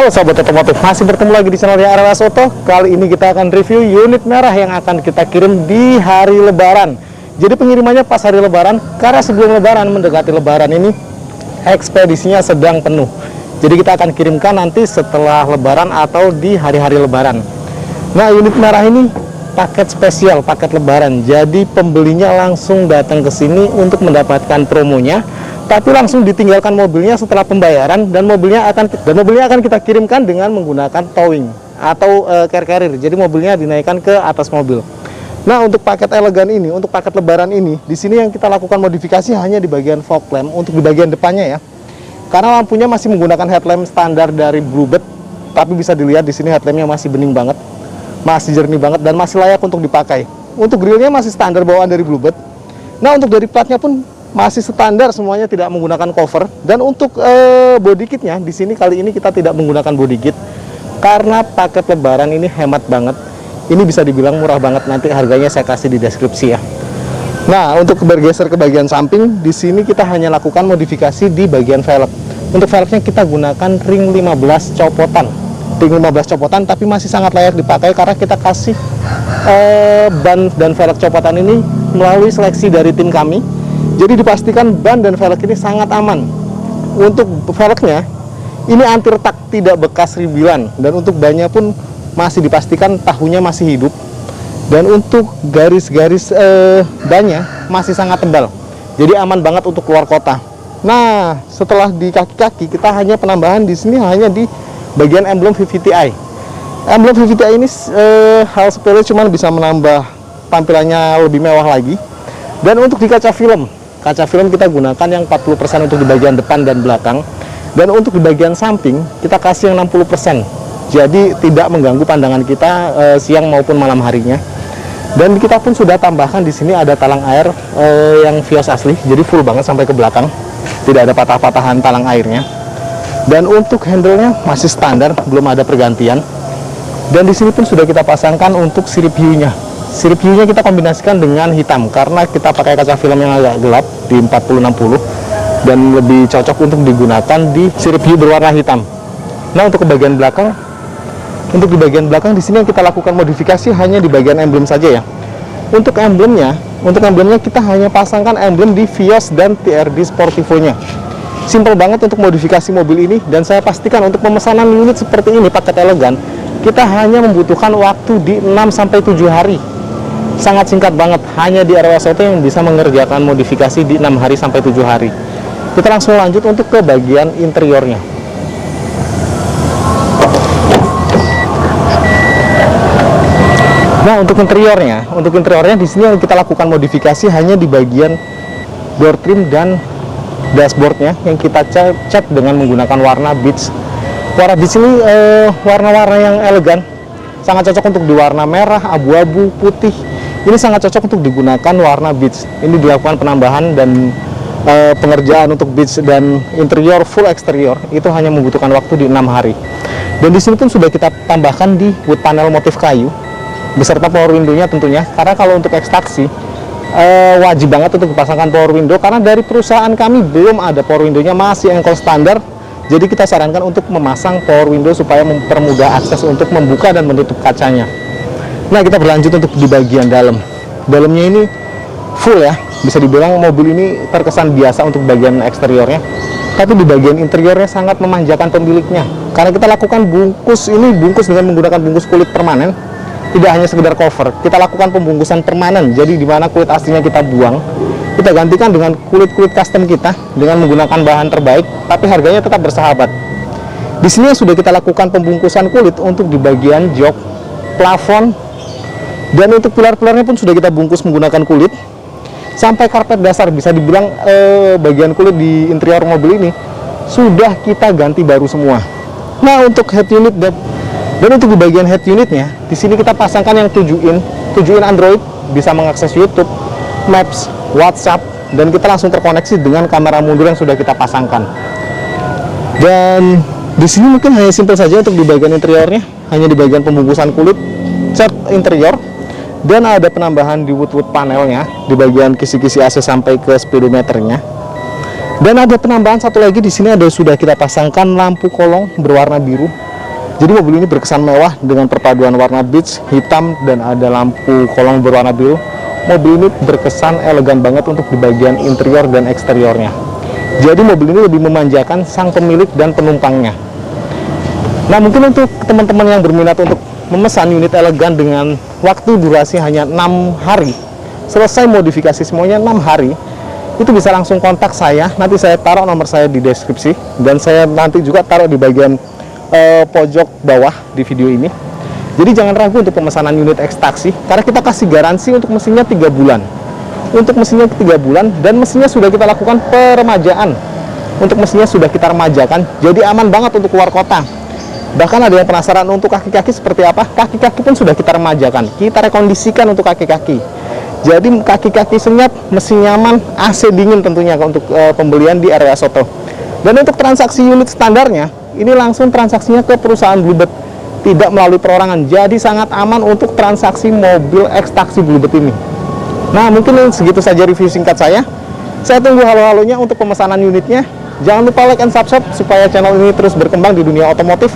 Halo sahabat otomotif, masih bertemu lagi di channel RWS Auto. Kali ini kita akan review unit merah yang akan kita kirim di hari Lebaran. Jadi pengirimannya pas hari Lebaran, karena sebelum Lebaran, mendekati Lebaran ini ekspedisinya sedang penuh. Jadi kita akan kirimkan nanti setelah Lebaran atau di hari-hari Lebaran. Nah, unit merah ini paket spesial, paket Lebaran. Jadi pembelinya langsung datang ke sini untuk mendapatkan promonya, tapi langsung ditinggalkan mobilnya setelah pembayaran, dan mobilnya akan kita kirimkan dengan menggunakan towing atau car carrier. Jadi mobilnya dinaikkan ke atas mobil. Nah, untuk paket elegan ini, untuk paket Lebaran ini, di sini yang kita lakukan modifikasi hanya di bagian fog lamp, untuk di bagian depannya ya. Karena lampunya masih menggunakan headlamp standar dari Bluebird, tapi bisa dilihat di sini headlampnya masih bening banget, masih jernih banget, dan masih layak untuk dipakai. Untuk grillnya masih standar bawaan dari Bluebird. Nah, untuk dari platnya pun masih standar semuanya, tidak menggunakan cover. Dan untuk body kitnya di sini kali ini kita tidak menggunakan body kit karena paket Lebaran ini hemat banget. Ini bisa dibilang murah banget, nanti harganya saya kasih di deskripsi ya. Nah, untuk bergeser ke bagian samping, di sini kita hanya lakukan modifikasi di bagian velg. Untuk velgnya kita gunakan ring 15 copotan. Ring 15 copotan, tapi masih sangat layak dipakai karena kita kasih ban dan velg copotan ini melalui seleksi dari tim kami. Jadi dipastikan ban dan velg ini sangat aman. Untuk velgnya ini anti retak, tidak bekas ribilan, dan untuk bannya pun masih dipastikan tahunya masih hidup. Dan untuk garis-garis bannya masih sangat tebal, jadi aman banget untuk keluar kota. Nah, setelah di kaki-kaki kita hanya penambahan di sini hanya di bagian emblem VVTi. Emblem VVTi ini hal sepele, cuman bisa menambah tampilannya lebih mewah lagi. Dan untuk di kaca film kita gunakan yang 40% untuk di bagian depan dan belakang. Dan untuk di bagian samping kita kasih yang 60%. Jadi tidak mengganggu pandangan kita siang maupun malam harinya. Dan kita pun sudah tambahkan di sini ada talang air yang Vios asli, jadi full banget sampai ke belakang. Tidak ada patah-patahan talang airnya. Dan untuk handle-nya masih standar, belum ada pergantian. Dan di sini pun sudah kita pasangkan untuk sirip hiunya. Sirip hiunya kita kombinasikan dengan hitam karena kita pakai kaca film yang agak gelap di 40-60 dan lebih cocok untuk digunakan di sirip hiu berwarna hitam. Nah, untuk ke bagian belakang, di bagian di sini yang kita lakukan modifikasi hanya di bagian emblem saja ya. Untuk emblemnya kita hanya pasangkan emblem di Vios dan TRD Sportivo-nya. Simple banget untuk modifikasi mobil ini, dan saya pastikan untuk pemesanan unit seperti ini paket elegan kita hanya membutuhkan waktu di 6-7 hari. Sangat singkat banget, hanya di RWS Auto yang bisa mengerjakan modifikasi di 6 hari sampai 7 hari. Kita langsung lanjut untuk ke bagian interiornya. Nah, untuk interiornya di sini kita lakukan modifikasi hanya di bagian door trim dan dashboardnya yang kita cat dengan menggunakan warna beige. Warna beige ini warna-warna yang elegan, sangat cocok untuk di warna merah, abu-abu, putih. Ini sangat cocok untuk digunakan warna beige. Ini dilakukan penambahan dan pengerjaan untuk beige dan interior full eksterior itu hanya membutuhkan waktu di 6 hari. Dan di sini pun sudah kita tambahkan di wood panel motif kayu beserta power window-nya tentunya, karena kalau untuk ekstraksi wajib banget untuk dipasangkan power window karena dari perusahaan kami belum ada power window-nya, masih engkol standar. Jadi kita sarankan untuk memasang power window supaya mempermudah akses untuk membuka dan menutup kacanya. Nah, kita berlanjut untuk di bagian dalamnya ini full ya, bisa dibilang mobil ini terkesan biasa untuk bagian eksteriornya, tapi di bagian interiornya sangat memanjakan pemiliknya karena kita lakukan bungkus dengan menggunakan bungkus kulit permanen. Tidak hanya sekedar cover, kita lakukan pembungkusan permanen. Jadi di mana kulit aslinya kita buang, kita gantikan dengan kulit-kulit custom kita dengan menggunakan bahan terbaik, tapi harganya tetap bersahabat. Di sini sudah kita lakukan pembungkusan kulit untuk di bagian jok, plafon, dan untuk pilar-pilarnya pun sudah kita bungkus menggunakan kulit. Sampai karpet dasar, bisa dibilang bagian kulit di interior mobil ini sudah kita ganti baru semua. Nah, untuk head unit dan untuk di bagian head unitnya, di sini kita pasangkan yang 7 in Android, bisa mengakses YouTube, Maps, WhatsApp, dan kita langsung terkoneksi dengan kamera mundur yang sudah kita pasangkan. Dan di sini mungkin hanya simpel saja untuk di bagian interiornya, hanya di bagian pembungkusan kulit, cat interior, dan ada penambahan di wood panelnya di bagian kisi-kisi AC sampai ke speedometernya. Dan ada penambahan satu lagi di sini, sudah kita pasangkan lampu kolong berwarna biru Jadi mobil ini berkesan mewah dengan perpaduan warna beige, hitam, dan ada lampu kolong berwarna biru. Mobil ini berkesan elegan banget untuk di bagian interior dan eksteriornya. Jadi mobil ini lebih memanjakan sang pemilik dan penumpangnya. Nah, mungkin untuk teman-teman yang berminat untuk memesan unit elegan dengan waktu durasi hanya 6 hari, selesai modifikasi semuanya 6 hari, itu bisa langsung kontak saya. Nanti saya taruh nomor saya di deskripsi, dan saya nanti juga taruh di bagian pojok bawah di video ini. Jadi jangan ragu untuk pemesanan unit X-Taxi, karena kita kasih garansi untuk mesinnya 3 bulan. Untuk mesinnya 3 bulan, dan mesinnya sudah kita lakukan peremajaan. Untuk mesinnya sudah kita remajakan, jadi aman banget untuk keluar kota. Bahkan ada yang penasaran untuk kaki-kaki seperti apa, kaki-kaki pun sudah kita remajakan, kita rekondisikan untuk kaki-kaki. Jadi kaki-kaki senyap, mesin nyaman, AC dingin tentunya untuk pembelian di RWS Auto. Dan untuk transaksi unit standarnya, ini langsung transaksinya ke perusahaan Bluebird, tidak melalui perorangan. Jadi sangat aman untuk transaksi mobil X-Taxi Bluebird ini. Nah, mungkin segitu saja review singkat saya. Saya tunggu halo-halonya untuk pemesanan unitnya. Jangan lupa like and subscribe supaya channel ini terus berkembang di dunia otomotif.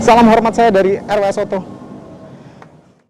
Salam hormat saya dari RWS Auto.